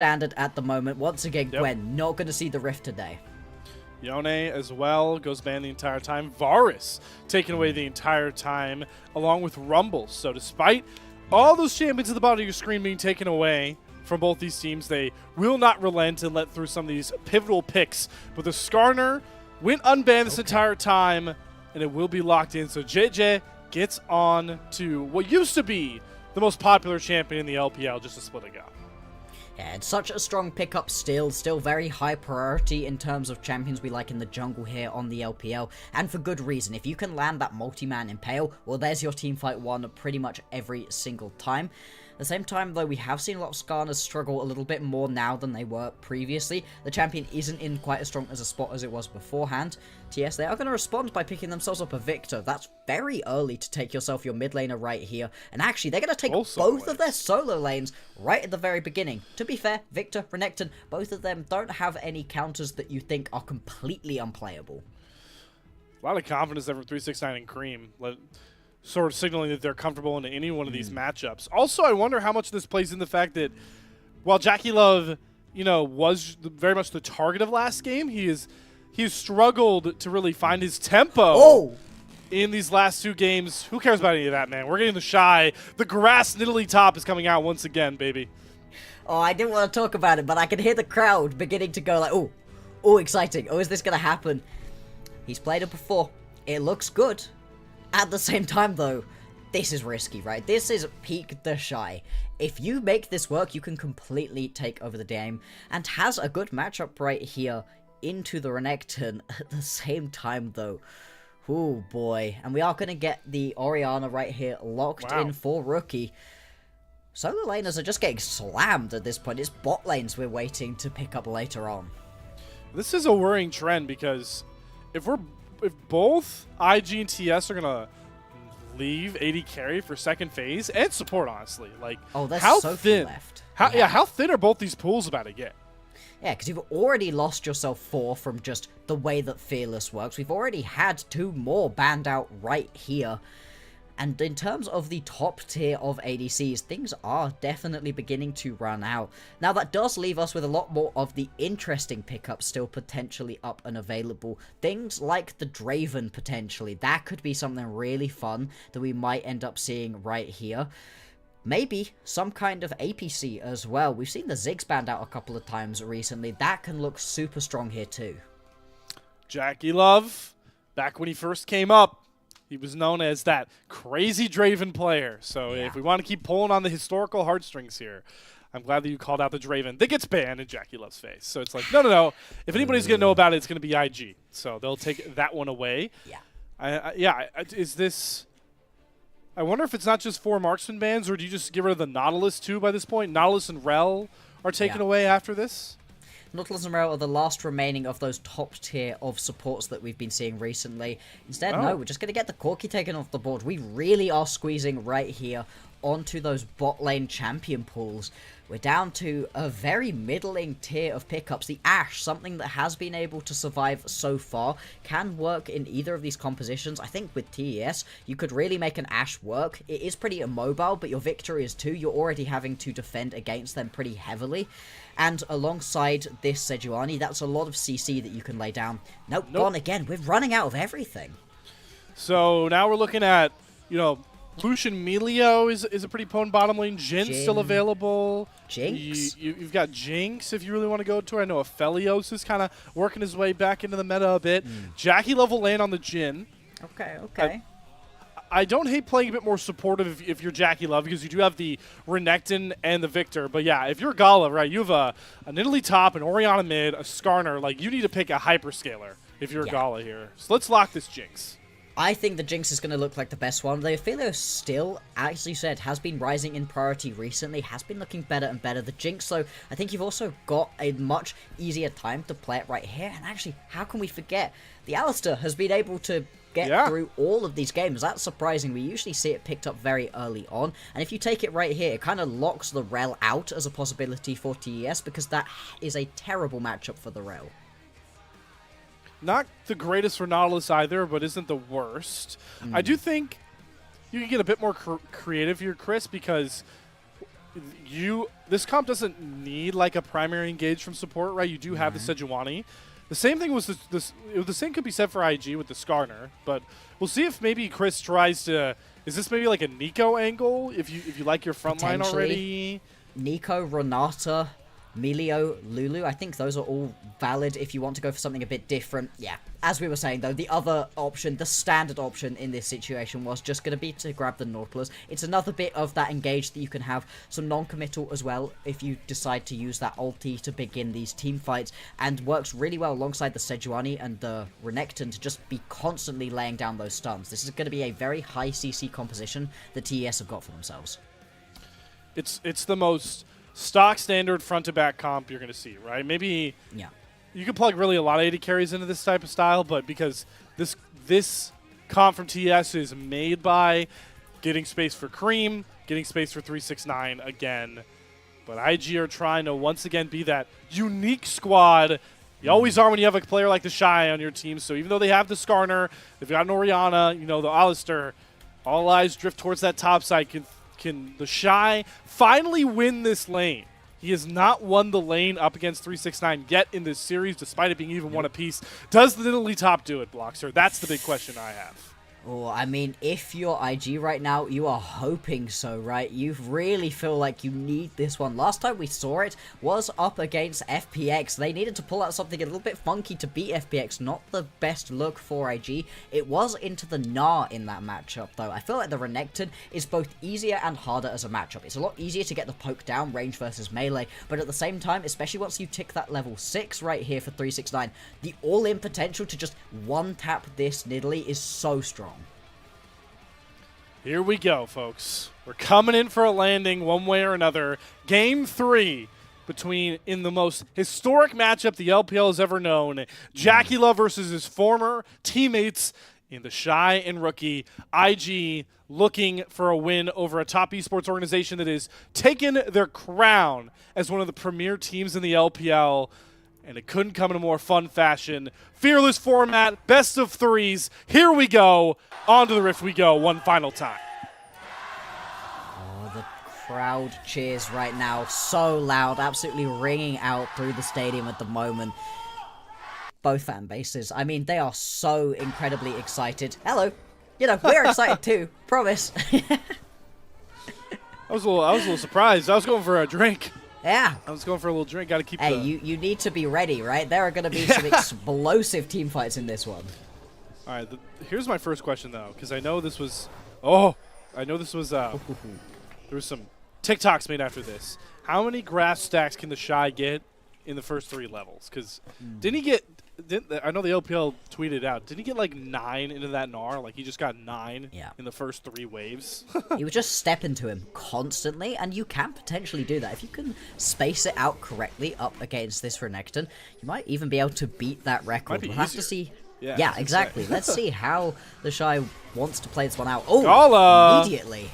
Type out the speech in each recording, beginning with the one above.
standard at the moment. Once again, Yep. Gwen, not going to see the Rift today. Yone as well goes banned the entire time. Varus taken away the entire time, along with Rumble. So despite all those champions at the bottom of your screen being taken away from both these teams, they will not relent and let through some of these pivotal picks. But the Skarner went unbanned this entire time, and it will be locked in. So Jiejie gets on to what used to be the most popular champion in the LPL, just to split it up. Yeah, it's such a strong pickup still very high priority in terms of champions we like in the jungle here on the LPL, and for good reason. If you can land that multi-man Impale, well, there's your teamfight one pretty much every single time. At the same time, though, we have seen a lot of Skarners struggle a little bit more now than they were previously. The champion isn't in quite as strong as a spot as it was beforehand. TES, they are going to respond by picking themselves up a Victor. That's very early to take yourself your mid laner right here. And actually, they're going to take both of their solo lanes right at the very beginning. To be fair, Victor, Renekton, both of them don't have any counters that you think are completely unplayable. A lot of confidence there from 369 and Creme, sort of signaling that they're comfortable in any one of these matchups. Also, I wonder how much this plays in the fact that while JackeyLove, was very much the target of last game, he's struggled to really find his tempo in these last two games. Who cares about any of that, man? We're getting TheShy. The grass Nidalee top is coming out once again, baby. Oh, I didn't want to talk about it, but I can hear the crowd beginning to go like, oh, exciting. Oh, is this going to happen? He's played it before. It looks good. At the same time, though, this is risky, right? This is peak TheShy. If you make this work, you can completely take over the game, and has a good matchup right here into the Renekton at the same time, though. Oh boy. And we are going to get the Orianna right here locked in for Rookie. Solo laners are just getting slammed at this point. It's bot lanes we're waiting to pick up later on. This is a worrying trend because if both IG and TS are going to leave AD carry for second phase and support, honestly. Like, there's how so thin, few left. How thin are both these pools about to get? Yeah, because you've already lost yourself 4 from just the way that Fearless works. We've already had 2 more banned out right here. And in terms of the top tier of ADCs, things are definitely beginning to run out. Now, that does leave us with a lot more of the interesting pickups still potentially up and available. Things like the Draven, potentially. That could be something really fun that we might end up seeing right here. Maybe some kind of APC as well. We've seen the Ziggs banned out a couple of times recently. That can look super strong here too. JackeyLove, back when he first came up, he was known as that crazy Draven player. So if we want to keep pulling on the historical heartstrings here, I'm glad that you called out the Draven. That gets banned in JackeyLove's face. So it's like, no. If anybody's going to know about it, it's going to be IG. So they'll take that one away. Yeah. Is this... I wonder if it's not just 4 marksman bans, or do you just get rid of the Nautilus too by this point? Nautilus and Rel are taken away after this? Nautilus and Rel are the last remaining of those top tier of supports that we've been seeing recently. Instead, no, we're just going to get the Corki taken off the board. We really are squeezing right here onto those bot lane champion pools. We're down to a very middling tier of pickups. The Ashe, something that has been able to survive so far, can work in either of these compositions. I think with TES, you could really make an Ashe work. It is pretty immobile, but your victory is too. You're already having to defend against them pretty heavily. And alongside this Sejuani, that's a lot of CC that you can lay down. Nope, gone again. We're running out of everything. So now we're looking at, Lucian Melio is a pretty potent bottom lane. Jin's still available. Jinx? You've got Jinx if you really want to go to her. I know Aphelios is kind of working his way back into the meta a bit. JackeyLove will land on the Jin. Okay. I don't hate playing a bit more supportive if you're JackeyLove, because you do have the Renekton and the Victor. But yeah, if you're Gala, right, you have a Nidalee top, an Orianna mid, a Skarner. Like, you need to pick a hyperscaler if you're Gala here. So let's lock this Jinx. I think the Jinx is going to look like the best one. The Aphelios still, as you said, has been rising in priority recently, has been looking better and better. The Jinx, though, I think you've also got a much easier time to play it right here. And actually, how can we forget? The Alistar has been able to get through all of these games. That's surprising. We usually see it picked up very early on. And if you take it right here, it kind of locks the Rel out as a possibility for TES, because that is a terrible matchup for the Rel. Not the greatest for Nautilus either, but isn't the worst. I do think you can get a bit more creative here, Chris, because this comp doesn't need like a primary engage from support, right? You do have the Sejuani. The same thing was the same could be said for IG with the Skarner, but we'll see if maybe Chris tries to. Is this maybe like a Nico angle? If you like your front line already, Nico, Renata, Melio, Lulu, I think those are all valid if you want to go for something a bit different. Yeah, as we were saying though, the other option, the standard option in this situation was just going to be to grab the Nautilus. It's another bit of that engage that you can have some non-committal as well if you decide to use that ulti to begin these team fights, and works really well alongside the Sejuani and the Renekton to just be constantly laying down those stuns. This is going to be a very high CC composition the TES have got for themselves. It's the most stock standard front to back comp you're going to see, right? Maybe you could plug really a lot of AD carries into this type of style, but because this comp from TES is made by getting space for Creme, getting space for 369 again, but IG are trying to once again be that unique squad. You always are when you have a player like TheShy on your team, so even though they have the Skarner, they've got an Orianna, you know, the Alistair, all eyes drift towards that top side. Can TheShy finally win this lane? He has not won the lane up against 369 yet in this series, despite it being even one apiece. Does the Italy top do it, Bloxer? That's the big question I have. Oh, I mean, if you're IG right now, you are hoping so, right? You really feel like you need this one. Last time we saw it was up against FPX. They needed to pull out something a little bit funky to beat FPX. Not the best look for IG. It was into the Gnar in that matchup, though. I feel like the Renekton is both easier and harder as a matchup. It's a lot easier to get the poke down, range versus melee, but at the same time, especially once you tick that level 6 right here for 369, the all-in potential to just one-tap this Nidalee is so strong. Here we go, folks. We're coming in for a landing one way or another. Game 3 in the most historic matchup the LPL has ever known. JackeyLove versus his former teammates in TheShy and Rookie. IG looking for a win over a top esports organization that has taken their crown as one of the premier teams in the LPL. And it couldn't come in a more fun fashion. Fearless format, best of threes. Here we go. On to the Rift we go one final time. Oh, the crowd cheers right now. So loud, absolutely ringing out through the stadium at the moment. Both fan bases. I mean, they are so incredibly excited. Hello. You know, we're excited too. Promise. I was a little surprised. I was going for a drink. Yeah. I was going for a little drink. Got to keep. Hey, you need to be ready, right? There are going to be some explosive team fights in this one. All right. Here's my first question though, because I know this was. Oh, I know this was. There was some TikToks made after this. How many grass stacks can TheShy get in the first 3 levels? Because didn't he get? I know the LPL tweeted out. Didn't he get like 9 into that Gnar? Like he just got 9 in the first 3 waves. You would just step into him constantly, and you can potentially do that. If you can space it out correctly up against this Renekton, you might even be able to beat that record. We'll have to see. Yeah, exactly. Let's see how TheShy wants to play this one out. Oh, Gala! Immediately.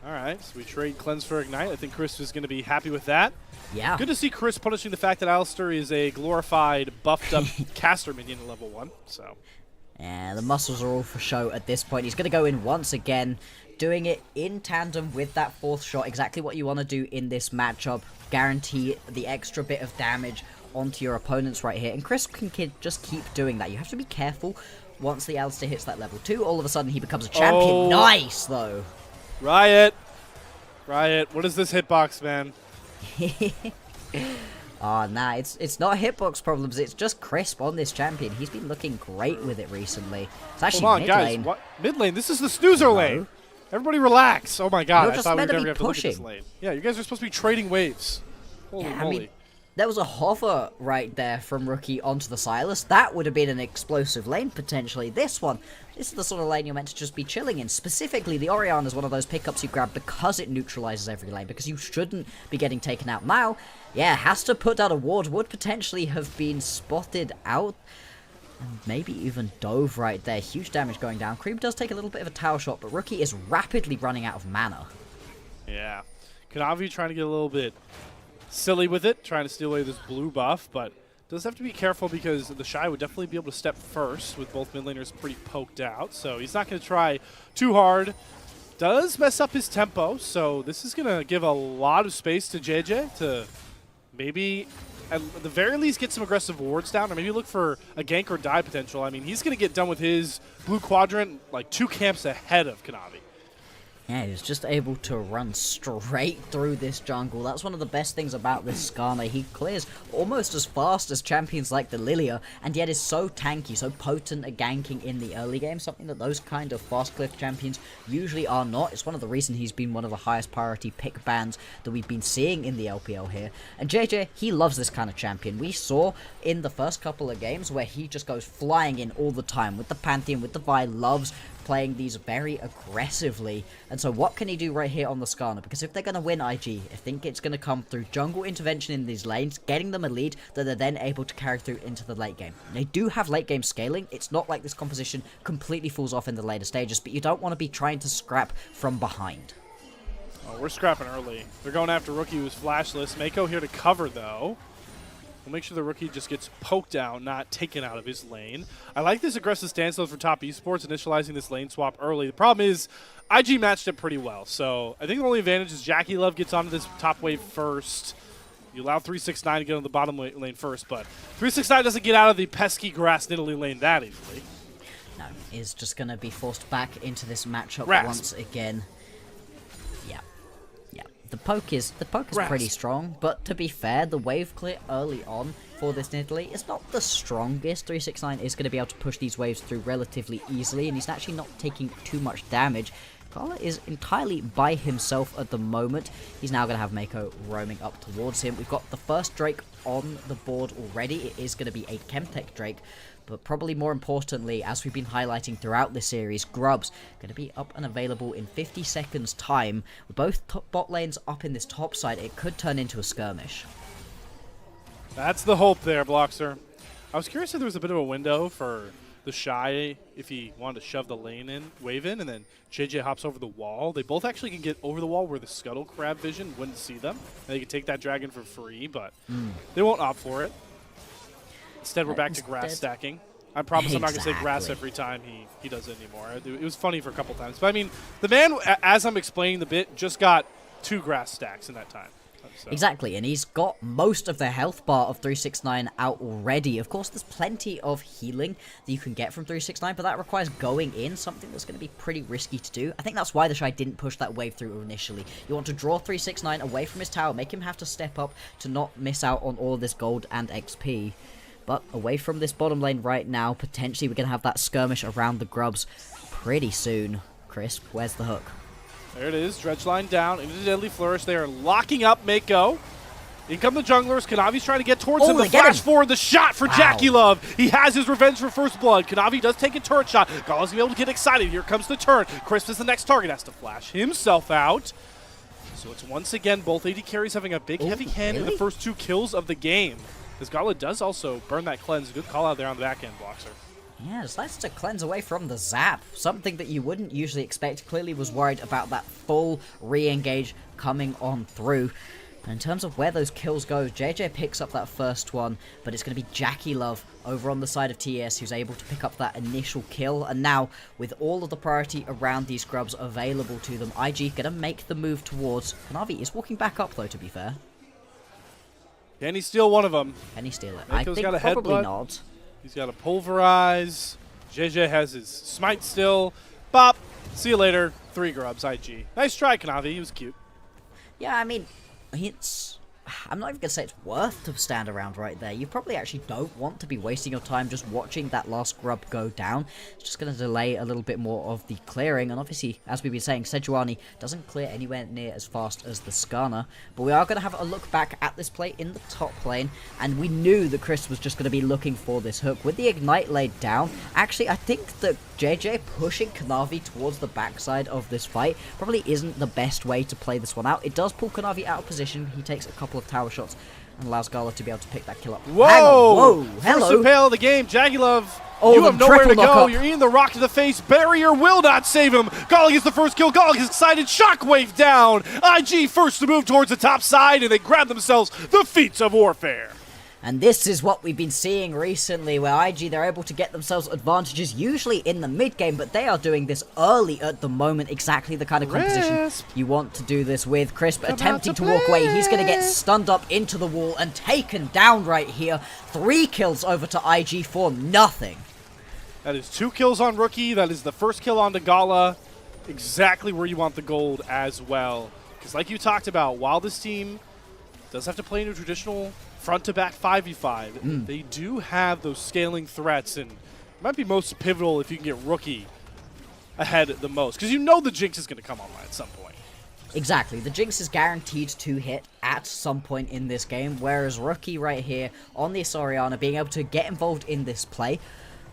All right, so we trade Cleanse for Ignite. I think Chris is going to be happy with that. Yeah. Good to see Chris punishing the fact that Alistair is a glorified, buffed-up caster minion at level 1. So. And the muscles are all for show at this point. He's going to go in once again, doing it in tandem with that 4th shot. Exactly what you want to do in this matchup. Guarantee the extra bit of damage onto your opponents right here. And Chris can just keep doing that. You have to be careful once the Alistair hits that level 2. All of a sudden, he becomes a champion. Oh. Nice, though. Riot. What is this hitbox, man? Oh, nah, it's not hitbox problems, it's just Crisp on this champion. He's been looking great with it recently. It's actually Hold on, mid guys. lane. What? Mid lane? This is the snoozer lane. Everybody relax. Oh my god, You're I just thought we meant were to be never have to look at this pushing. lane. Yeah, you guys are supposed to be trading waves. Holy Yeah, moly. I mean, there was a hover right there from Rookie onto the Silas. That would have been an explosive lane, potentially. This is the sort of lane you're meant to just be chilling in. Specifically, the Orianna is one of those pickups you grab because it neutralizes every lane, because you shouldn't be getting taken out. Now, yeah, has to put out a ward, would potentially have been spotted out, and maybe even dove right there. Huge damage going down. Creme does take a little bit of a tower shot, but Rookie is rapidly running out of mana. Yeah. Kanavi trying to get a little bit silly with it, trying to steal away this blue buff, but does have to be careful because TheShy would definitely be able to step first with both mid laners pretty poked out, so he's not going to try too hard. does mess up his tempo, so this is going to give a lot of space to Jiejie to maybe, at the very least, get some aggressive wards down, or maybe look for a gank or die potential. I mean, he's going to get done with his blue quadrant like 2 camps ahead of Kanavi. Yeah, he was just able to run straight through this jungle. That's one of the best things about this Skana. He clears almost as fast as champions like the Lilia, and yet is so tanky, so potent at ganking in the early game, something that those kind of fast cliff champions usually are not. It's one of the reasons he's been one of the highest priority pick bans that we've been seeing in the LPL here. And Jiejie, he loves this kind of champion. We saw in the first couple of games where he just goes flying in all the time with the Pantheon, with the Vi, loves playing these very aggressively. And so what can he do right here on the Skana? Because if they're going to win IG, I think it's going to come through jungle intervention in these lanes, getting them a lead that they're then able to carry through into the late game. They do have late game scaling. It's not like this composition completely falls off in the later stages, but you don't want to be trying to scrap from behind. Oh, we're scrapping early. They're going after Rookie, who's flashless. Meiko here to cover, though. We'll make sure the Rookie just gets poked out, not taken out of his lane. I like this aggressive stance, though, for top esports, initializing this lane swap early. The problem is, IG matched it pretty well. So I think the only advantage is JackeyLove gets onto this top wave first. You allow 369 to get on the bottom lane first, but 369 doesn't get out of the pesky grass Nidalee lane that easily. No, is just going to be forced back into this matchup once again. The poke is pretty strong, but to be fair, the wave clear early on for this Nidalee is not the strongest. 369 is going to be able to push these waves through relatively easily, and he's actually not taking too much damage. Gala is entirely by himself at the moment. He's now going to have Meiko roaming up towards him. We've got the first Drake on the board already. It is going to be a Chemtech Drake. But probably more importantly, as we've been highlighting throughout this series, Grub's going to be up and available in 50 seconds time. With both bot lanes up in this top side, it could turn into a skirmish. That's the hope there, Bloxer. I was curious if there was a bit of a window for TheShy if he wanted to shove the lane in, wave in, and then Jiejie hops over the wall. They both actually can get over the wall where the Scuttle Crab vision wouldn't see them. And they can take that dragon for free, but they won't opt for it. Instead, we're back to grass stacking. I promise I'm not going to say grass every time he does it anymore. It was funny for a couple times. But, I mean, the man, as I'm explaining the bit, just got 2 grass stacks in that time. So. Exactly, and he's got most of the health bar of 369 out already. Of course, there's plenty of healing that you can get from 369, but that requires going in, something that's going to be pretty risky to do. I think that's why TheShy didn't push that wave through initially. You want to draw 369 away from his tower, make him have to step up to not miss out on all of this gold and XP. But away from this bottom lane right now, potentially we're going to have that skirmish around the Grubs pretty soon. Crisp, where's the hook? There it is. Dredge line down into the Deadly Flourish. They are locking up Meiko. In come the junglers. Kanavi's trying to get towards him. The flash forward, the shot for JackeyLove. He has his revenge for first blood. Kanavi does take a turret shot. Gala's going to be able to get excited. Here comes the turn. Crisp is the next target. Has to flash himself out. So it's once again both AD carries having a big heavy hand in the first 2 kills of the game. Because Gala does also burn that cleanse. Good call out there on the back end, Bloxer. Yeah, just likes to cleanse away from the zap. Something that you wouldn't usually expect. Clearly was worried about that full re-engage coming on through. And in terms of where those kills go, Jiejie picks up that first one, but it's going to be JackeyLove over on the side of TES who's able to pick up that initial kill. And now, with all of the priority around these Grubs available to them, IG going to make the move towards. Kanavi is walking back up though, to be fair. Can he steal one of them? Can he steal it? Meiko's I think got a probably headbutt. not. He's got a pulverize. Jiejie has his smite still. Bop. See you later. 3 Grubs, IG. Nice try, Kanavi. He was cute. Yeah, I mean, I'm not even going to say it's worth to stand around right there. You probably actually don't want to be wasting your time just watching that last Grub go down. It's just going to delay a little bit more of the clearing. And obviously, as we've been saying, Sejuani doesn't clear anywhere near as fast as the Skana. But we are going to have a look back at this play in the top lane. And we knew that Chris was just going to be looking for this hook. With the Ignite laid down, actually, I think that Jiejie pushing Kanavi towards the backside of this fight probably isn't the best way to play this one out. It does pull Kanavi out of position. He takes a couple of tower shots and allows Gala to be able to pick that kill up. Whoa! Whoa! Hello! First impale of the game. JackeyLove, you have nowhere to go. Up. You're eating the rock to the face. Barrier will not save him. Gala gets the first kill. Gala gets excited. Shockwave down. IG first to move towards the top side, and they grab themselves the feats of warfare. And this is what we've been seeing recently, where IG, they're able to get themselves advantages, usually in the mid-game, but they are doing this early at the moment, exactly the kind of composition you want to do this with. Crisp attempting to walk away, he's going to get stunned up into the wall and taken down right here. 3 kills over to IG for nothing. That is 2 kills on Rookie, that is the first kill on the Gala, exactly where you want the gold as well. Because like you talked about, while this team does have to play in a traditional front-to-back 5v5. They do have those scaling threats, and it might be most pivotal if you can get Rookie ahead the most, because you know the Jinx is going to come online at some point. Exactly. The Jinx is guaranteed to hit at some point in this game, whereas Rookie right here on this Orianna being able to get involved in this play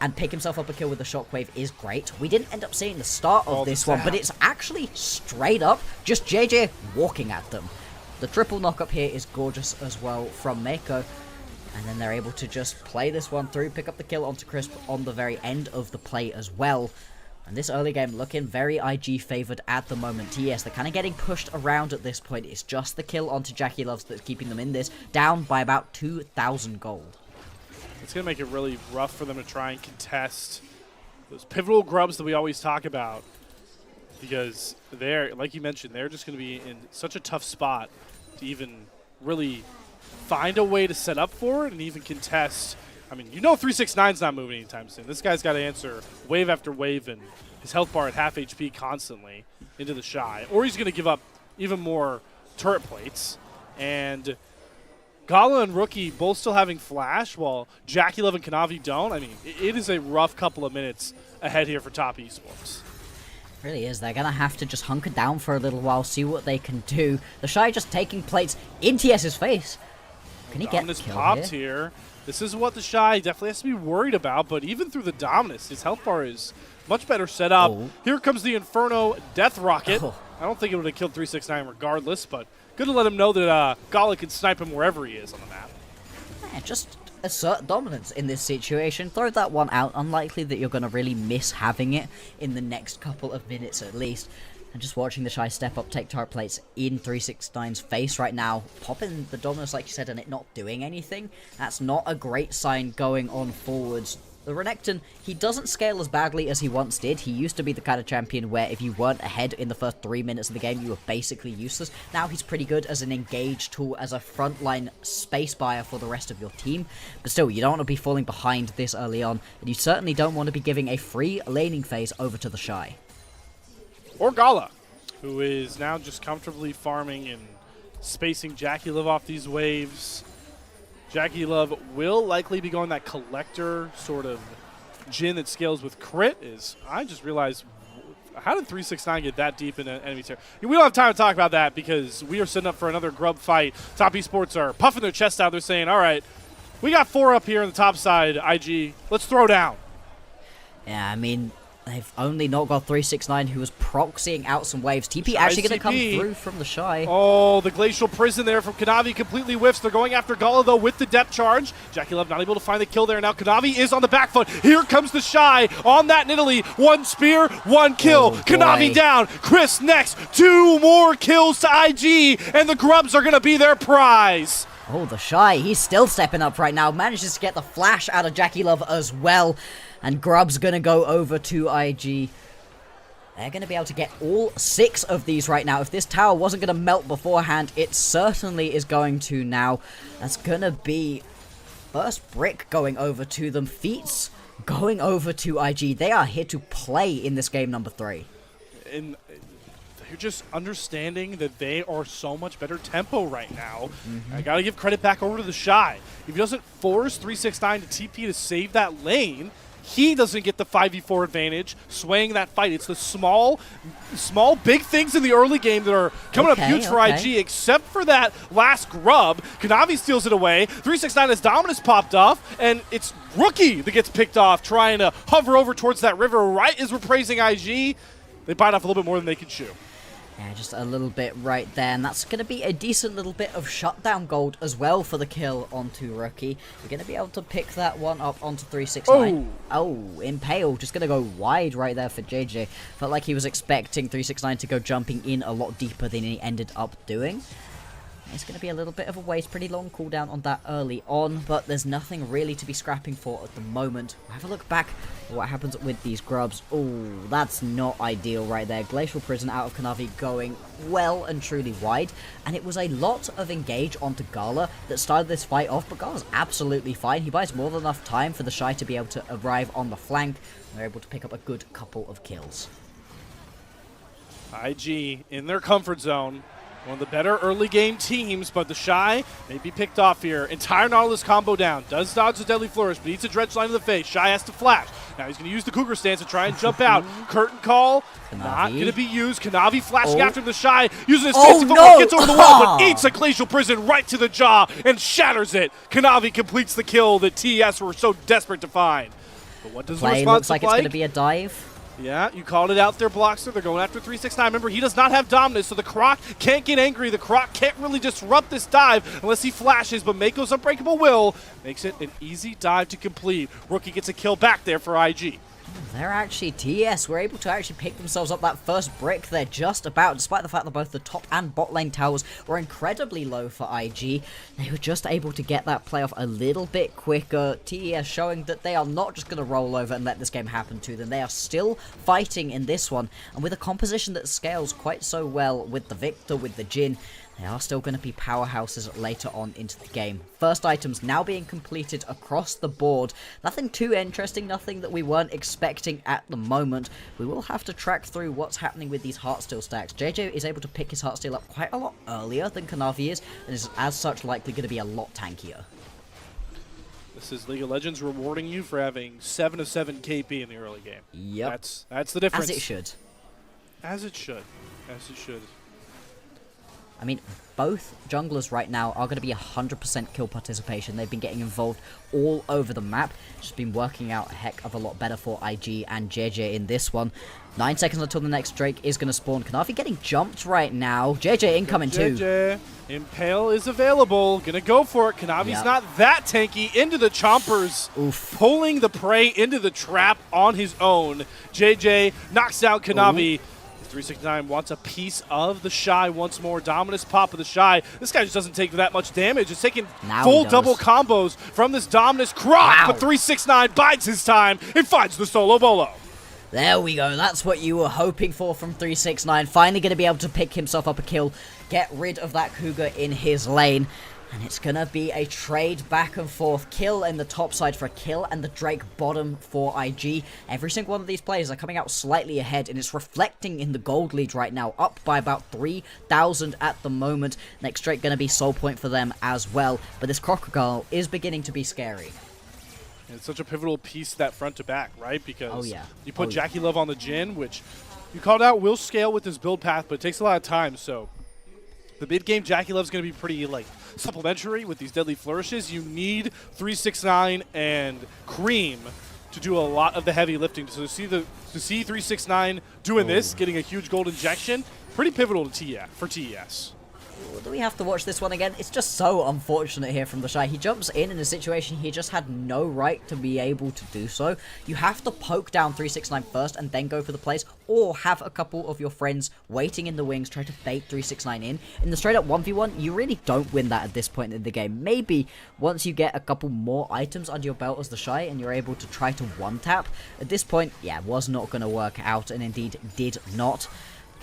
and pick himself up a kill with the Shockwave is great. We didn't end up seeing the start of this one, but it's actually straight up just Jiejie walking at them. The triple knock-up here is gorgeous as well from Meiko. And then they're able to just play this one through, pick up the kill onto Crisp on the very end of the play as well. And this early game looking very IG favored at the moment. TES, they're kind of getting pushed around at this point. It's just the kill onto JackeyLove that's keeping them in this, down by about 2,000 gold. It's going to make it really rough for them to try and contest those pivotal grubs that we always talk about. Because they're, like you mentioned, they're just going to be in such a tough spot to even really find a way to set up for it and even contest. I mean, you know 369's not moving anytime soon. This guy's got to answer wave after wave and his health bar at half HP constantly into the TheShy. Or he's going to give up even more turret plates. And Gala and Rookie both still having Flash while JackeyLove and Kanavi don't. I mean, it is a rough couple of minutes ahead here for top esports. Really is. They're going to have to just hunker down for a little while, see what they can do. TheShy just taking plates in TS's face. Can he get the kill popped here? This is what TheShy definitely has to be worried about, but even through the Dominus, his health bar is much better set up. Here comes the Inferno Death Rocket. I don't think it would have killed 369 regardless, but good to let him know that Gala can snipe him wherever he is on the map. Yeah, just assert dominance in this situation. Throw that one out. Unlikely that you're going to really miss having it in the next couple of minutes at least. And just watching TheShy step up, take turret plates in 369's face right now. Popping the dominance, like you said, and it not doing anything. That's not a great sign going on forwards. The Renekton, he doesn't scale as badly as he once did. He used to be the kind of champion where if you weren't ahead in the first 3 minutes of the game, you were basically useless. Now he's pretty good as an engage tool, as a frontline space buyer for the rest of your team. But still, you don't want to be falling behind this early on, and you certainly don't want to be giving a free laning phase over to TheShy. Or Gala, who is now just comfortably farming and spacing JackeyLove off these waves. JackeyLove will likely be going that collector sort of Jhin that scales with crit. I just realized, how did 369 get that deep in an enemy territory? We don't have time to talk about that because we are setting up for another grub fight. Top esports are puffing their chest out. They're saying, all right, we got 4 up here on the top side, IG. Let's throw down. Yeah, I mean, they've only not got 369, who was proxying out some waves. TP actually going to come through from TheShy. Oh, the Glacial Prison there from Kanavi completely whiffs. They're going after Gala, though, with the depth charge. JackeyLove not able to find the kill there. Now Kanavi is on the back foot. Here comes TheShy on that Nidalee. 1 spear, 1 kill. Kanavi down. Chris next. 2 more kills to IG, and the grubs are going to be their prize. Oh, TheShy, he's still stepping up right now. Manages to get the flash out of JackeyLove as well. And Grub's going to go over to IG. They're going to be able to get all 6 of these right now. If this tower wasn't going to melt beforehand, it certainly is going to now. That's going to be first brick going over to them. Feats going over to IG. They are here to play in this game number 3. And they're just understanding that they are so much better tempo right now. I got to give credit back over to TheShy. If he doesn't force 369 to TP to save that lane, he doesn't get the 5v4 advantage, swaying that fight. It's the small, big things in the early game that are coming up huge for IG, except for that last grub. Kanavi steals it away. 369 has Dominus popped off, and it's Rookie that gets picked off, trying to hover over towards that river right as we're praising IG. They bite off a little bit more than they can chew. Yeah, just a little bit right there, and that's going to be a decent little bit of shutdown gold as well for the kill onto Rookie. We're going to be able to pick that one up onto 369. Oh, Impale just going to go wide right there for Jiejie. Felt like he was expecting 369 to go jumping in a lot deeper than he ended up doing. It's going to be a little bit of a waste, pretty long cooldown on that early on, but there's nothing really to be scrapping for at the moment. We'll have a look back at what happens with these grubs. Oh, that's not ideal right there. Glacial Prison out of Kanavi going well and truly wide, and it was a lot of engage onto Gala that started this fight off, but Gala's absolutely fine. He buys more than enough time for TheShy to be able to arrive on the flank, and they're able to pick up a good couple of kills. IG in their comfort zone. One of the better early game teams, but TheShy may be picked off here. Entire Nautilus combo down. Does dodge the Deadly Flourish, but eats a Dredge line to the face. Shy has to flash. Now he's going to use the Cougar stance to try and jump out. Curtain call, not going to be used. Kanavi flashing after TheShy, using his fancy footwork, gets over the wall, but eats a Glacial Prison right to the jaw and shatters it. Kanavi completes the kill that TES were so desperate to find. But what does the response looks like look like? It's going to be a dive. Yeah, you called it out there, Bloxer. They're going after 369. Remember, he does not have Dominus, so the Croc can't get angry. The Croc can't really disrupt this dive unless he flashes, but Meiko's Unbreakable Will makes it an easy dive to complete. Rookie gets a kill back there for IG. They're actually, TES were able to actually pick themselves up that first brick there just about, despite the fact that both the top and bot lane towers were incredibly low for IG. They were just able to get that play off a little bit quicker. TES showing that they are not just going to roll over and let this game happen to them. They are still fighting in this one, and with a composition that scales quite so well with the Victor, with the Jhin, they are still going to be powerhouses later on into the game. First items now being completed across the board. Nothing too interesting, nothing that we weren't expecting at the moment. We will have to track through what's happening with these Heartsteel stacks. Jiejie is able to pick his Heartsteel up quite a lot earlier than Kanavi is, and is as such likely going to be a lot tankier. This is League of Legends rewarding you for having 7 of 7 KP in the early game. Yep. That's the difference. As it should. As it should. As it should. I mean, both junglers right now are going to be 100% kill participation. They've been getting involved all over the map. Just been working out a heck of a lot better for IG and Jiejie in this one. 9 seconds until the next Drake is going to spawn. Kanavi getting jumped right now. Jiejie incoming too. Impale is available. Gonna go for it. Kanavi's not that tanky. Into the chompers. Oof. Pulling the prey into the trap on his own. Jiejie knocks out Kanavi. Ooh. 369 wants a piece of TheShy once more. Dominus pop of TheShy. This guy just doesn't take that much damage. It's taking full double combos from this Dominus Croc. But 369 bides his time and finds the solo bolo. There we go. That's what you were hoping for from 369. Finally going to be able to pick himself up a kill. Get rid of that Cougar in his lane. And it's going to be a trade back and forth. Kill in the top side for a kill and the Drake bottom for IG. Every single one of these players are coming out slightly ahead, and it's reflecting in the gold lead right now, up by about 3,000 at the moment. Next Drake going to be soul point for them as well. But this Crocodile is beginning to be scary. It's such a pivotal piece, that front to back, right? Because you put Yeah. JackeyLove on the Jhin, which you called out will scale with his build path, but it takes a lot of time. So the mid game JackeyLove's going to be pretty supplementary with these Deadly Flourishes. You need 369 and Creme to do a lot of the heavy lifting. So to see 369 doing this, getting a huge gold injection, pretty pivotal to for TES. Do we have to watch this one again? It's just so unfortunate here from TheShy. He jumps in a situation he just had no right to be able to do so. You have to poke down 369 first and then go for the plays, or have a couple of your friends waiting in the wings, try to bait 369 in. In the straight up 1v1, you really don't win that at this point in the game. Maybe once you get a couple more items under your belt as TheShy and you're able to try to one-tap. At this point, yeah, was not going to work out, and indeed did not.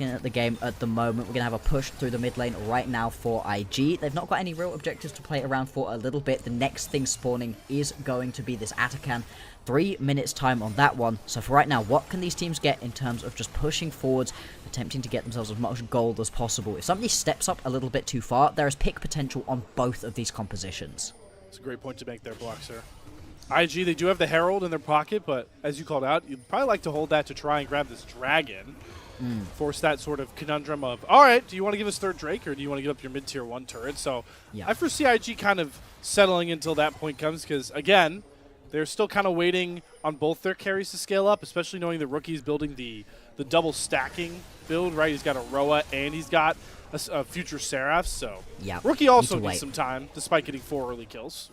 Looking at the game at the moment, we're going to have a push through the mid lane right now for IG. They've not got any real objectives to play around for a little bit. The next thing spawning is going to be this Atakan. 3 minutes time on that one. So for right now, what can these teams get in terms of just pushing forwards, attempting to get themselves as much gold as possible? If somebody steps up a little bit too far, there is pick potential on both of these compositions. It's a great point to make there, Bloxer. IG, they do have the Herald in their pocket, but as you called out, you'd probably like to hold that to try and grab this Dragon. Force that sort of conundrum of, all right, do you want to give us third Drake, or do you want to give up your mid-tier 1 turret? So I foresee IG kind of settling until that point comes, because, again, they're still kind of waiting on both their carries to scale up, especially knowing the Rookie's building the double stacking build, right? He's got a Roa and he's got a future Seraph, so Rookie also needs some time, despite getting 4 early kills.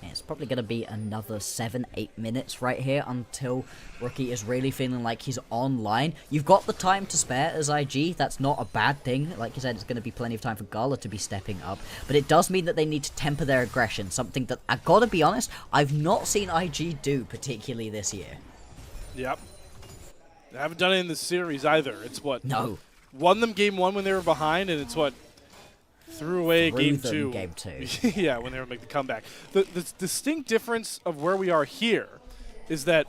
It's probably going to be another 7-8 minutes right here until Rookie is really feeling like he's online. You've got the time to spare as IG. That's not a bad thing. Like you said, it's going to be plenty of time for Gala to be stepping up. But it does mean that they need to temper their aggression. Something that, I got to be honest, I've not seen IG do particularly this year. Yep. They haven't done it in the series either. It's what? No. Won them game 1 when they were behind, and it's what? Threw away game 2. Game 2. Yeah, when they would make the comeback. The distinct difference of where we are here is that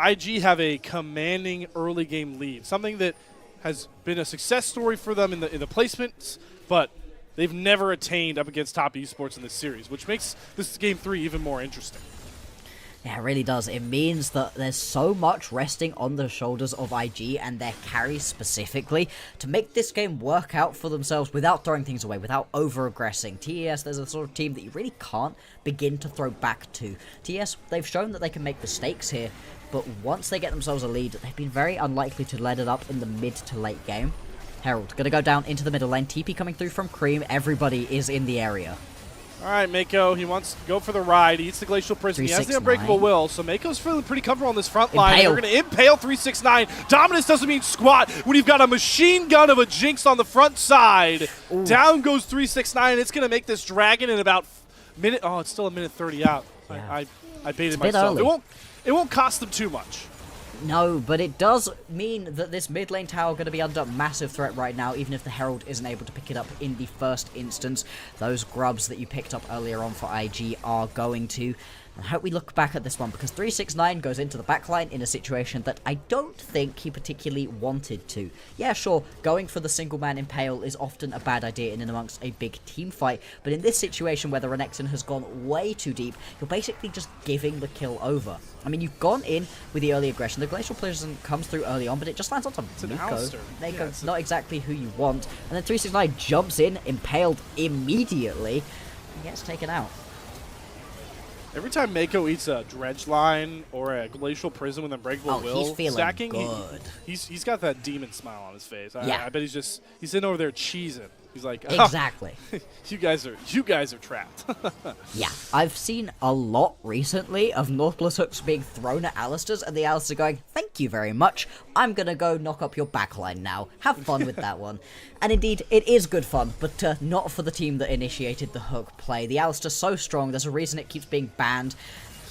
IG have a commanding early game lead, something that has been a success story for them in the placements, but they've never attained up against top esports in this series, which makes this game 3 even more interesting. Yeah, it really does. It means that there's so much resting on the shoulders of IG and their carries specifically to make this game work out for themselves without throwing things away, without over-aggressing. TES, there's a sort of team that you really can't begin to throw back to. TES, they've shown that they can make mistakes here, but once they get themselves a lead, they've been very unlikely to let it up in the mid to late game. Herald, gonna go down into the middle lane. TP coming through from Creme. Everybody is in the area. All right, Meiko, he wants to go for the ride. He eats the Glacial Prison. He has the Unbreakable Will, so Meiko's feeling pretty comfortable on this front line. They're going to impale 369. Dominance doesn't mean squat when you've got a machine gun of a Jinx on the front side. Ooh. Down goes 369. It's going to make this Dragon in about minute. Oh, it's still a minute 30 out. Yeah. I baited myself. It won't cost them too much. No, but it does mean that this mid lane tower going to be under massive threat right now, even if the Herald isn't able to pick it up in the first instance. Those grubs that you picked up earlier on for IG are going to. I hope we look back at this one, because 369 goes into the backline in a situation that I don't think he particularly wanted to. Yeah, sure, going for the single man impale is often a bad idea in and amongst a big team fight, but in this situation where the Renekton has gone way too deep, you're basically just giving the kill over. I mean, you've gone in with the early aggression. The Glacial Prison comes through early on, but it just lands onto Meiko. Meiko, not exactly who you want. And then 369 jumps in, impaled immediately, and gets taken out. Every time Meiko eats a Dredge Line or a Glacial Prison with Unbreakable Will he's feeling stacking, good. He's got that demon smile on his face. Yeah. I bet he's sitting over there cheesing. He's like, oh, exactly. you guys are trapped. Yeah, I've seen a lot recently of Nautilus hooks being thrown at Alistairs, and the Alistair going, thank you very much, I'm gonna go knock up your backline now. Have fun with that one. And indeed, it is good fun, but not for the team that initiated the hook play. The Alistair's so strong, there's a reason it keeps being banned.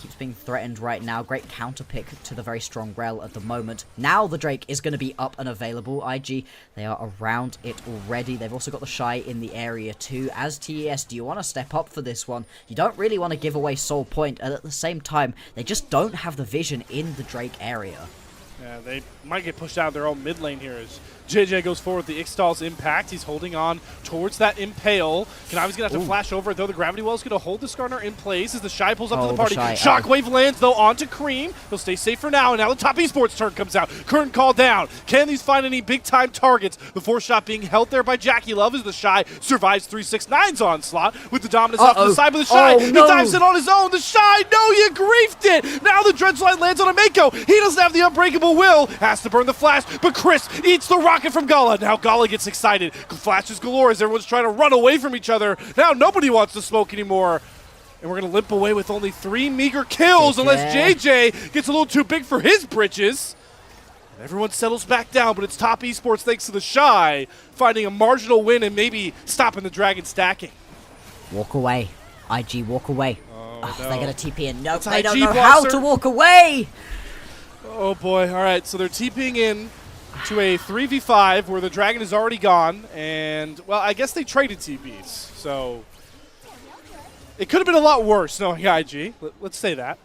Keeps being threatened right now. Great counter pick to the very strong Rel at the moment. Now the Drake is going to be up and available. IG, they are around it already. They've also got the Shy in the area too. As TES, do you want to step up for this one? You don't really want to give away Soul Point, and at the same time, they just don't have the vision in the Drake area. Yeah, they might get pushed out of their own mid lane here as Jiejie goes forward with the Ixtal's impact. He's holding on towards that impale. Kanavi's going to have to flash over, though the Gravity Well is going to hold the Skarner in place as the Shy pulls up to the party. Shockwave lands, though, onto Creme. He'll stay safe for now, and now the top esports turn comes out. Current call down. Can these find any big-time targets? The 4-shot being held there by JackeyLove as the Shy survives 369's onslaught with the dominance off to the side, but the Shy, he dives in on his own. The Shy, no, you griefed it! Now the Dredge Line lands on a Meiko. He doesn't have the Unbreakable Will. Has to burn the flash, but Chris eats the rocket from Gala. Now Gala gets excited. Flashes galore as everyone's trying to run away from each other. Now nobody wants to smoke anymore. And we're going to limp away with only 3 meager kills unless JJ gets a little too big for his britches. And everyone settles back down, but it's top esports thanks to the Shy finding a marginal win and maybe stopping the Dragon stacking. Walk away. IG, walk away. Oh, no. They're going to TP in. Nope, they don't know how to walk away. Oh boy, all right, so they're TPing in to a 3v5 where the Dragon is already gone, and, well, I guess they traded TPs, so it could have been a lot worse knowing IG. Let's say that.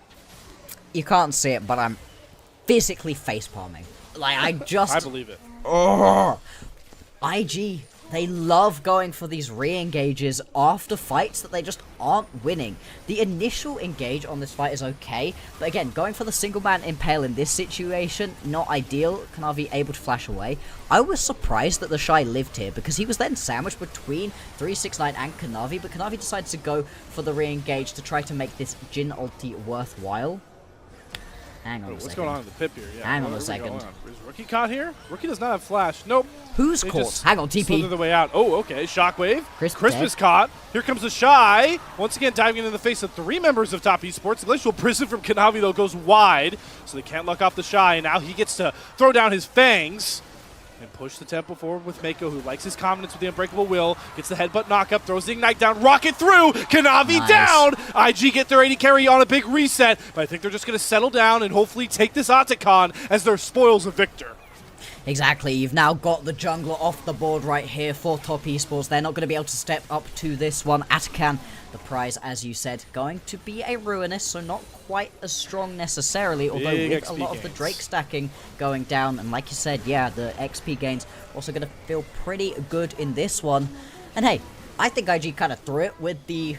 You can't see it, but I'm physically facepalming. Like, I just... I believe it. IG, they love going for these re-engages after fights that they just aren't winning. The initial engage on this fight is okay, but again, going for the single man impale in this situation, not ideal. Kanavi able to flash away. I was surprised that the Shy lived here, because he was then sandwiched between 369 and Kanavi, but Kanavi decides to go for the re-engage to try to make this Jhin ulti worthwhile. Hang on a What's second. going on in the pip here? Yeah, Hang on a where are we second. going? Is Rookie caught here? Rookie does not have flash. Nope. Who's They caught? just Hang on, slithered TP. their way out. Oh, okay. Shockwave. Crisp is dead. caught. Here comes TheShy. Once again, diving into the face of 3 members of Top Esports. Glacial Prison from Kanavi, though, goes wide, so they can't luck off TheShy. And now he gets to throw down his fangs and push the tempo forward with Meiko, who likes his confidence with the Unbreakable Will. Gets the headbutt knockup, throws the Ignite down, rocket through. Kanavi Nice. down. IG get their AD carry on a big reset, but I think they're just going to settle down and hopefully take this Otacon as their spoils of victor. Exactly, you've now got the jungler off the board right here for Top Esports. They're not going to be able to step up to this one. Atakan, the prize, as you said, going to be a Ruinous, so not quite as strong necessarily, although Big with XP a lot of the gains. Drake stacking going down, and like you said, yeah, the XP gains also going to feel pretty good in this one. And hey, I think IG kind of threw it with the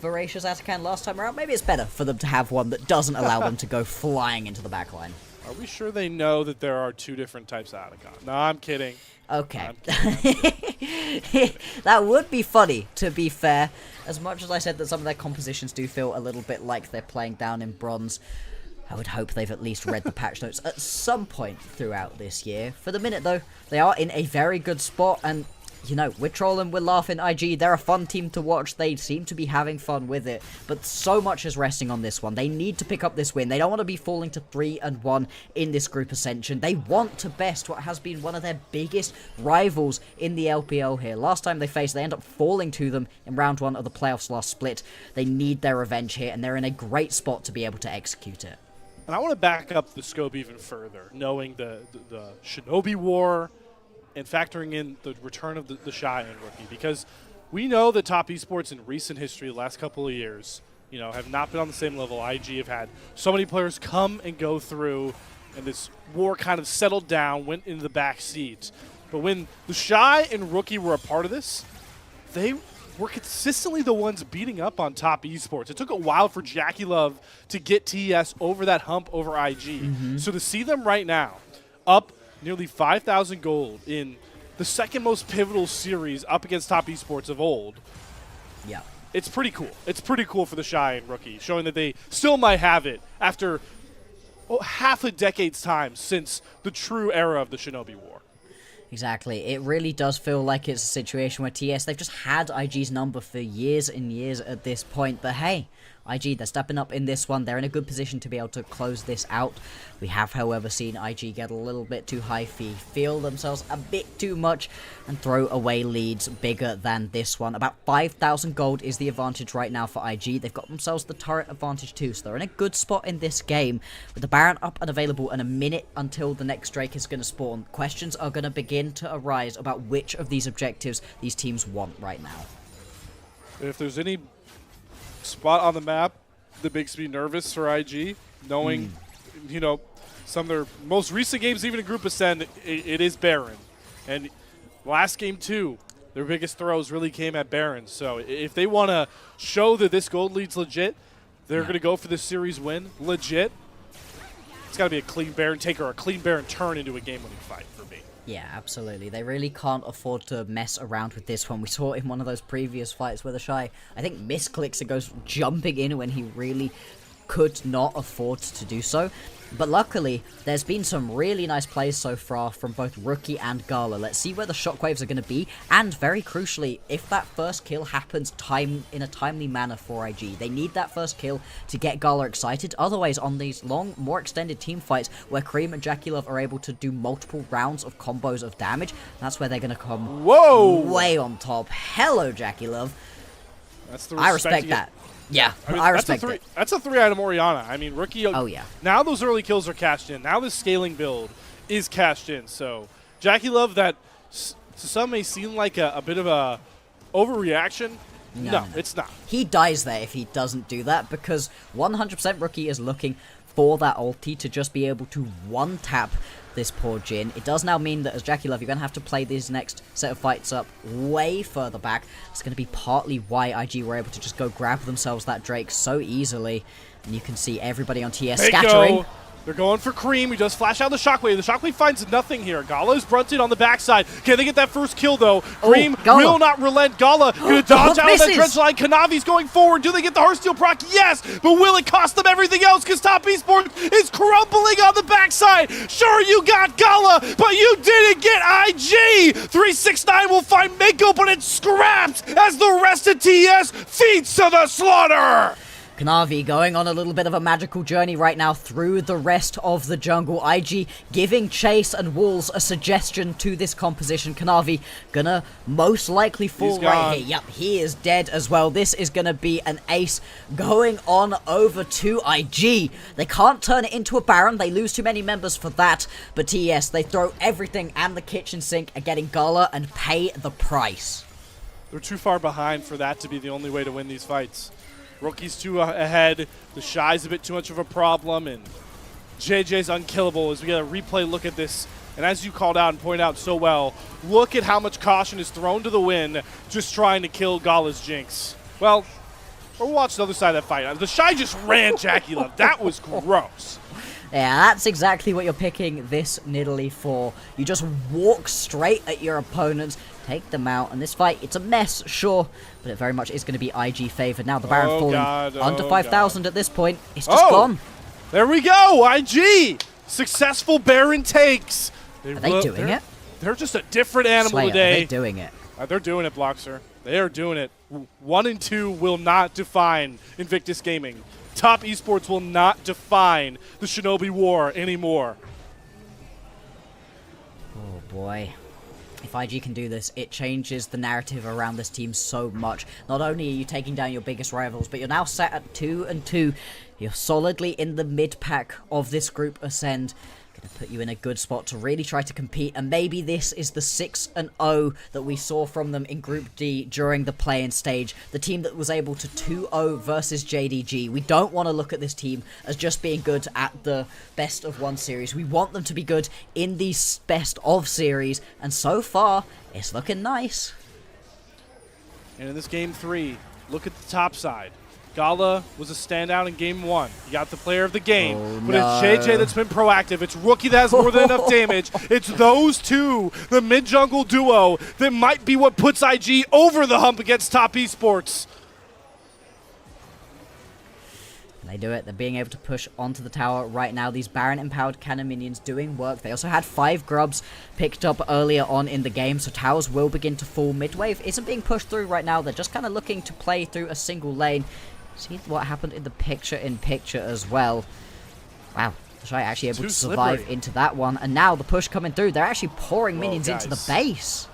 Voracious Atakan last time around. Maybe it's better for them to have one that doesn't allow them to go flying into the backline. Are we sure they know that there are 2 different types of Otacon? No, I'm kidding. Okay. I'm kidding. That would be funny, to be fair. As much as I said that some of their compositions do feel a little bit like they're playing down in bronze, I would hope they've at least read the patch notes at some point throughout this year. For the minute, though, they are in a very good spot, and you know, we're trolling, we're laughing. IG, they're a fun team to watch. They seem to be having fun with it. But so much is resting on this one. They need to pick up this win. They don't want to be falling to 3-1 in this group ascension. They want to best what has been one of their biggest rivals in the LPL here. Last time they faced, they end up falling to them in round 1 of the playoffs last split. They need their revenge here, and they're in a great spot to be able to execute it. And I want to back up the scope even further, knowing the Shinobi War and factoring in the return of the TheShy and Rookie, because we know that Top Esports in recent history, the last couple of years, you know, have not been on the same level. IG have had so many players come and go through, and this war kind of settled down, went into the back seat. But when TheShy and Rookie were a part of this, they were consistently the ones beating up on Top Esports. It took a while for JackeyLove to get TES over that hump over IG. So to see them right now up nearly 5,000 gold in the second most pivotal series up against Top Esports of old, Yeah. it's pretty cool. It's pretty cool for TheShy and Rookie, showing that they still might have it after half a decade's time since the true era of the Shinobi War. Exactly. It really does feel like it's a situation where TS, they've just had IG's number for years and years at this point. But hey, IG, they're stepping up in this one. They're in a good position to be able to close this out. We have, however, seen IG get a little bit too high fee, feel themselves a bit too much, and throw away leads bigger than this one. About 5,000 gold is the advantage right now for IG. They've got themselves the turret advantage too, so they're in a good spot in this game. With the Baron up and available and a minute until the next Drake is going to spawn, questions are going to begin to arise about which of these objectives these teams want right now. If there's any spot on the map that makes me nervous for IG, knowing, you know, some of their most recent games, even in Group Ascend, it is Baron. And last game too, their biggest throws really came at Baron. So if they want to show that this gold lead's legit, they're going to go for this series win legit. It's got to be a clean Baron take or a clean Baron turn into a game-winning fight for me. Yeah, absolutely. They really can't afford to mess around with this one. We saw in one of those previous fights where TheShy, I think, misclicks and goes jumping in when he really could not afford to do so. But luckily, there's been some really nice plays so far from both Rookie and Gala. Let's see where the shockwaves are going to be, and very crucially, if that first kill happens in a timely manner for IG. They need that first kill to get Gala excited, otherwise on these long, more extended team fights where Creme and JackeyLove are able to do multiple rounds of combos of damage, that's where they're going to come way on top. Hello, JackeyLove. That's the I respect that. Yeah, I respect it. That's a 3-item Orianna. I mean, Rookie. Oh, yeah. Now those early kills are cashed in. Now this scaling build is cashed in. So, JackeyLove, that to some may seem like a bit of a overreaction. No, it's not. He dies there if he doesn't do that, because 100% Rookie is looking for that ulti to just be able to one-tap this poor Jin. It does now mean that as JackeyLove, you're going to have to play these next set of fights up way further back. It's going to be partly why IG were able to just go grab themselves that Drake so easily. And you can see everybody on TS scattering. They're going for Creme. He does flash out the Shockwave. The Shockwave finds nothing here. Gala is brunted on the backside. Can they get that first kill, though? Creme will not relent. Gala going to dodge out of that dredge line. Kanavi's going forward. Do they get the Heartsteel proc? Yes! But will it cost them everything else? Because Top Esports is crumbling on the backside. Sure, you got Gala, but you didn't get IG! 369 will find Meiko, but it's scrapped as the rest of TES feeds to the slaughter! Kanavi going on a little bit of a magical journey right now through the rest of the jungle. IG giving Chase and Walls a suggestion to this composition. Kanavi gonna most likely fall right here. Yep, he is dead as well. This is gonna be an ace going on over to IG. They can't turn it into a Baron. They lose too many members for that. But TES, they throw everything and the kitchen sink at getting Gala and pay the price. They're too far behind for that to be the only way to win these fights. Rookie's too ahead. TheShy's a bit too much of a problem, and Jiejie's unkillable as we get a replay look at this. And as you called out and pointed out so well, look at how much caution is thrown to the wind just trying to kill Gala's Jinx. Well, we'll watch the other side of that fight. TheShy just ran JackeyLove. That was gross. Yeah, that's exactly what you're picking this Nidalee for. You just walk straight at your opponents, take them out, and this fight, it's a mess, sure, but it very much is going to be IG favored. Now the Baron falling under 5,000 at this point. It's just gone. There we go, IG! Successful Baron takes. Are they doing it? They're just a different animal Slayer, today. are they doing it? They're doing it, Bloxer. They are doing it. 1 and 2 will not define Invictus Gaming. Top Esports will not define the Shinobi War anymore. Oh boy. If IG can do this, it changes the narrative around this team so much. Not only are you taking down your biggest rivals, but you're now set at 2 and 2. You're solidly in the mid-pack of this group Ascend. Gonna put you in a good spot to really try to compete, and maybe this is the 6-0 that we saw from them in Group D during the play-in stage. The team that was able to 2-0 versus JDG. We don't want to look at this team as just being good at the best of 1 series. We want them to be good in these best of series, and so far, it's looking nice. And in this game 3, look at the top side. Gala was a standout in game 1. He got the player of the game. But it's Jiejie that's been proactive. It's Rookie that has more than enough damage. It's those two, the mid-jungle duo, that might be what puts IG over the hump against Top Esports. They do it. They're being able to push onto the tower right now. These Baron-empowered cannon minions doing work. They also had 5 grubs picked up earlier on in the game, so towers will begin to fall. Mid-wave isn't being pushed through right now. They're just kind of looking to play through a single lane. See what happened in the picture-in-picture as well. Wow. TheShy actually able to survive into that one. And now the push coming through. They're actually pouring minions into the base.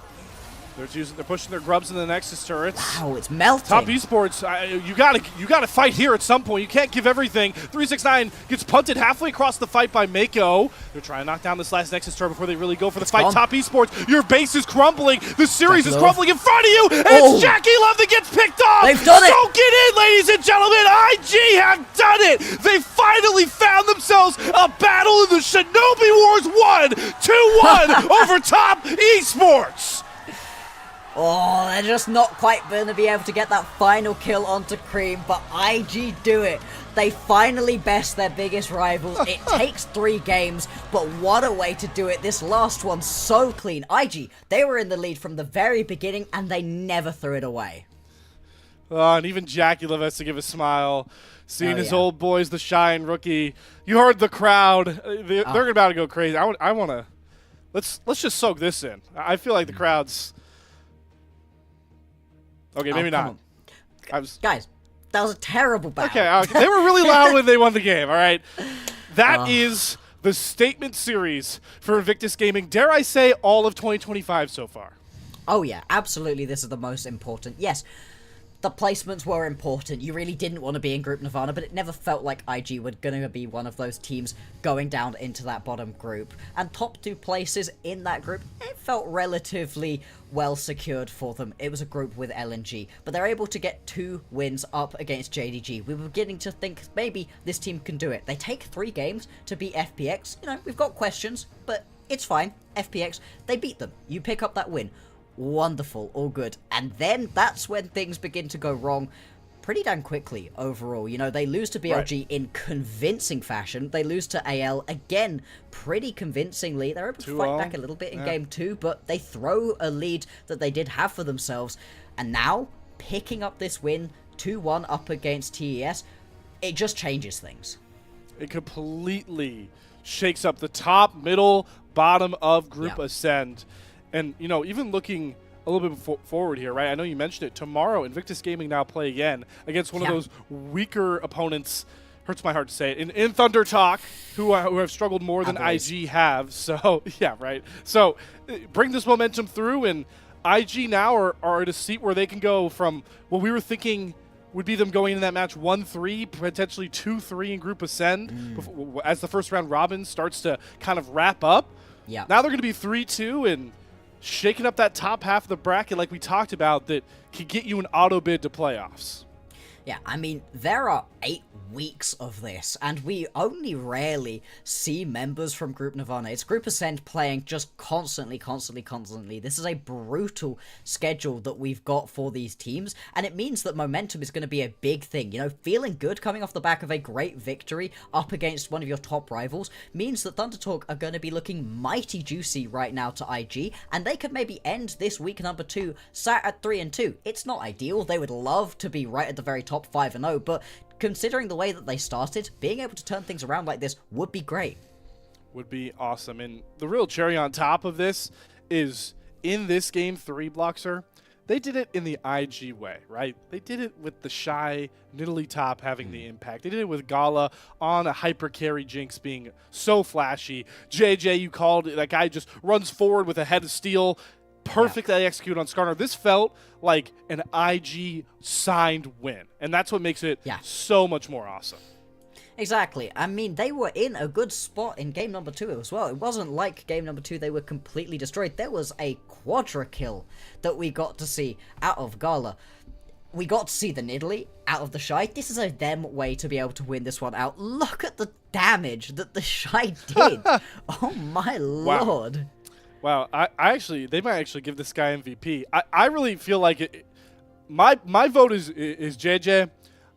They're pushing their grubs in the Nexus turrets. Wow, it's melting. Top Esports, you gotta fight here at some point. You can't give everything. 369 gets punted halfway across the fight by Meiko. They're trying to knock down this last Nexus turret before they really go for the fight. Gone. Top Esports, your base is crumbling. The series is crumbling in front of you, and it's JackeyLove that gets picked off. They've done it. Soak it in, ladies and gentlemen. IG have done it. They finally found themselves a battle in the Shinobi Wars 1-2-1 over Top Esports. Oh, they're just not quite going to be able to get that final kill onto Creme, but IG do it. They finally best their biggest rivals. It takes 3 games, but what a way to do it. This last one, so clean. IG, they were in the lead from the very beginning, and they never threw it away. And even JackeyLove has to give a smile. Seeing his old boys, TheShy and Rookie. You heard the crowd. They're about to go crazy. I want to... Let's just soak this in. I feel like the crowd's... Okay, maybe not. Guys, that was a terrible battle. Okay, they were really loud when they won the game, all right? That is the statement series for Invictus Gaming. Dare I say all of 2025 so far? Oh yeah, absolutely this is the most important. Yes, the placements were important. You really didn't want to be in Group Nirvana, but it never felt like IG were going to be one of those teams going down into that bottom group. And top 2 places in that group, it felt relatively well secured for them. It was a group with LNG, but they're able to get 2 wins up against JDG. We were beginning to think maybe this team can do it. They take 3 games to beat FPX. You know, we've got questions, but it's fine. FPX, they beat them. You pick up that win. Wonderful, all good. And then that's when things begin to go wrong. pretty damn quickly overall. You know, they lose to BLG in convincing fashion. They lose to AL again pretty convincingly. They're able to fight back a little bit in game 2, but they throw a lead that they did have for themselves. And now, picking up this win, 2-1 up against TES, it just changes things. It completely shakes up the top, middle, bottom of Group Ascend. And, you know, even looking a little bit forward here, right? I know you mentioned it. Tomorrow, Invictus Gaming now play again against one of those weaker opponents. Hurts my heart to say it. In Thunder Talk, who have struggled more than IG have. So, yeah, right. So, bring this momentum through, and IG now are at a seat where they can go from what we were thinking would be them going into that match 1-3, potentially 2-3 in Group Ascend as the first round robin starts to kind of wrap up. Yeah. Now they're going to be 3-2 and shaking up that top half of the bracket like we talked about that can get you an auto bid to playoffs. Yeah, I mean, there are 8 weeks of this, and we only rarely see members from Group Nirvana. It's Group Ascend playing just constantly. This is a brutal schedule that we've got for these teams, and it means that momentum is going to be a big thing. You know, feeling good coming off the back of a great victory up against one of your top rivals means that Thunder Talk are going to be looking mighty juicy right now to IG, and they could maybe end this week number 2 sat at 3-2. It's not ideal. They would love to be right at the very top 5-0, but considering the way that they started, being able to turn things around like this would be great. Would be awesome. And the real cherry on top of this is in this game 3, Bloxer, they did it in the IG way, right? They did it with TheShy, Nidalee top having the impact. They did it with Gala on a hyper carry Jinx being so flashy. Jiejie, you called it, that guy just runs forward with a head of steel. Perfectly executed on Skarner. This felt like an IG signed win, and that's what makes it so much more awesome. Exactly. I mean, they were in a good spot in game number 2 as well. It wasn't like game number 2 they were completely destroyed. There was a quadra kill that we got to see out of Gala. We got to see the Nidalee out of TheShy. This is a them way to be able to win this one out. Look at the damage that TheShy did. Oh my lord. Wow, they might actually give this guy MVP. I really feel like my vote is Jiejie.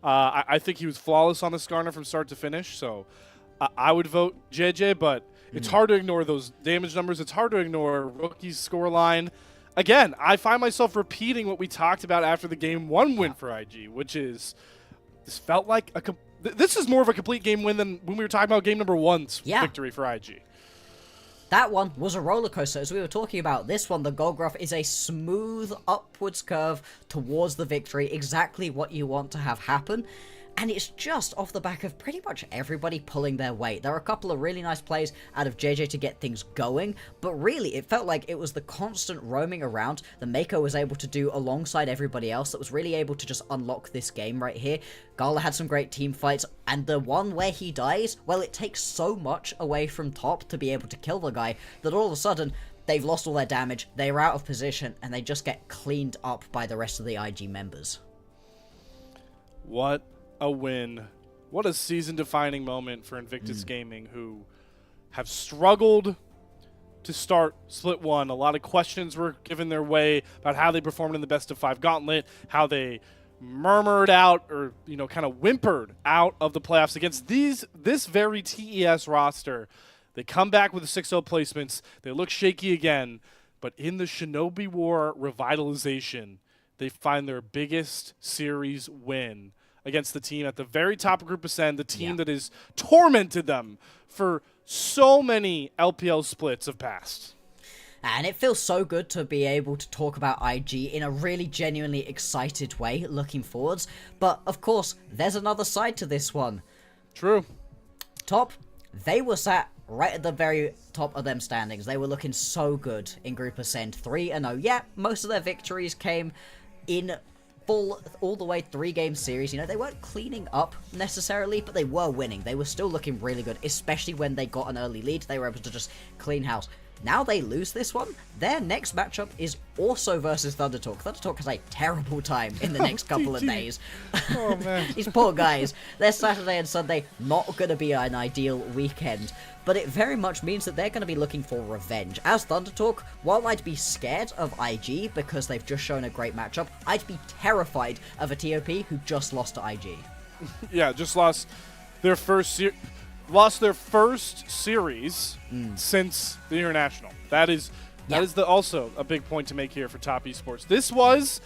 I think he was flawless on the Skarner from start to finish, so I would vote Jiejie, but it's hard to ignore those damage numbers. It's hard to ignore rookie's scoreline. Again, I find myself repeating what we talked about after the game 1 win for IG, which is this felt like this is more of a complete game win than when we were talking about game number 1's victory for IG. That one was a roller coaster, as we were talking about. This one, the goal graph, is a smooth upwards curve towards the victory, exactly what you want to have happen. And it's just off the back of pretty much everybody pulling their weight. There are a couple of really nice plays out of Jiejie to get things going, but really it felt like it was the constant roaming around that Meiko was able to do alongside everybody else that was really able to just unlock this game right here. Gala had some great team fights, and the one where he dies, well, it takes so much away from top to be able to kill the guy that all of a sudden they've lost all their damage, they're out of position, and they just get cleaned up by the rest of the IG members. What a win. What a season-defining moment for Invictus Gaming, who have struggled to start Split 1. A lot of questions were given their way about how they performed in the best-of-5 gauntlet, how they murmured out or, you know, kind of whimpered out of the playoffs against this very TES roster. They come back with the 6-0 placements. They look shaky again, but in the Shinobi War revitalization, they find their biggest series win against the team at the very top of Group Ascend, the team that has tormented them for so many LPL splits have passed. And it feels so good to be able to talk about IG in a really genuinely excited way looking forwards. But, of course, there's another side to this one. True. Top, they were sat right at the very top of them standings. They were looking so good in Group Ascend 3-0. Yeah, most of their victories came in full, all the way 3-game series. You know, they weren't cleaning up necessarily, but they were winning. They were still looking really good, especially when they got an early lead. They were able to just clean house. Now they lose this one, their next matchup is also versus ThunderTalk. ThunderTalk has a terrible time in the next couple of days. Oh, man. These poor guys. Their Saturday and Sunday not going to be an ideal weekend, but it very much means that they're going to be looking for revenge. As ThunderTalk, while I'd be scared of IG because they've just shown a great matchup, I'd be terrified of a TOP who just lost to IG. Yeah, just lost their first series since the International. That is also a big point to make here for Top Esports. This was